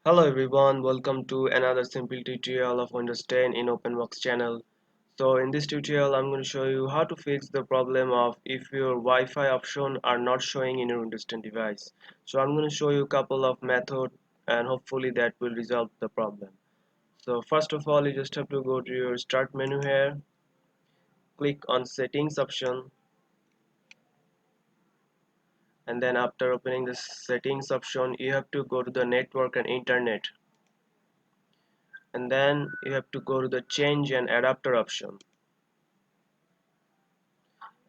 Hello everyone, welcome to another simple tutorial of Windows 10 in OpenBox channel. So in this tutorial I'm going to show you how to fix the problem of if your Wi-Fi option are not showing in your Windows 10 device. So I'm going to show you a couple of methods and hopefully that will resolve the problem. So first of all, you just have to go to your start menu here, click on settings option, and then after opening the settings option you have to go to the network and internet, and then you have to go to the change and adapter option.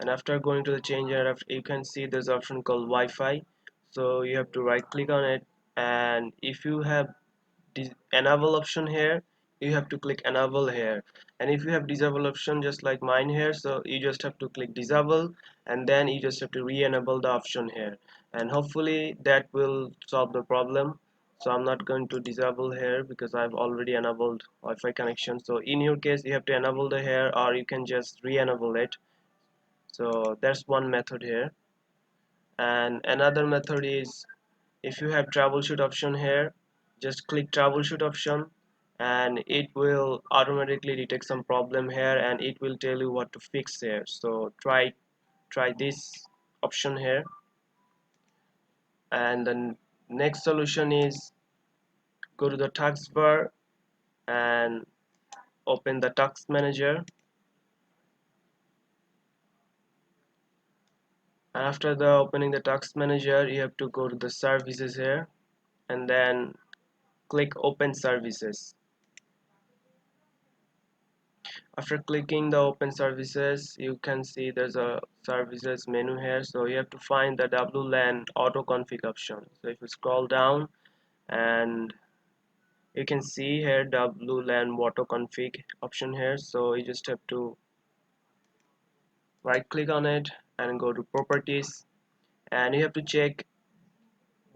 And after going to the change adapter, you can see there's an option called Wi-Fi. So you have to right click on it, and if you have enable option here, you have to click enable here, and if you have disable option just like mine here, so you just have to click disable, and then you just have to re-enable the option here, and hopefully that will solve the problem. So I'm not going to disable here because I've already enabled Wi-Fi connection. So in your case you have to enable the here, or you can just re-enable it. So that's one method here, and another method is if you have troubleshoot option here, just click troubleshoot option, and it will automatically detect some problem here and it will tell you what to fix here. So try this option here, and then next solution is go to the taskbar and open the task manager. After the opening the task manager, you have to go to the services here, and then click open services. After clicking the open services, you can see there's a services menu here, so you have to find the WLAN AutoConfig option. So if you scroll down, and you can see here WLAN AutoConfig option here, so you just have to right click on it and go to properties, and you have to check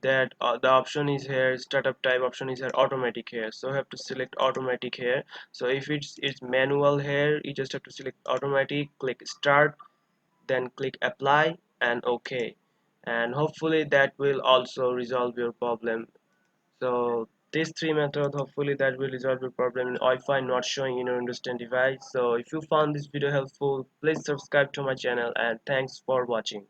that the option is here, startup type option is here, automatic here, so you have to select automatic here. So if it's manual here, you just have to select automatic, click start, then click apply and OK, and hopefully that will also resolve your problem. So these three methods, hopefully that will resolve your problem in Wi-Fi not showing in your Windows 10 device. So if you found this video helpful, please subscribe to my channel, and thanks for watching.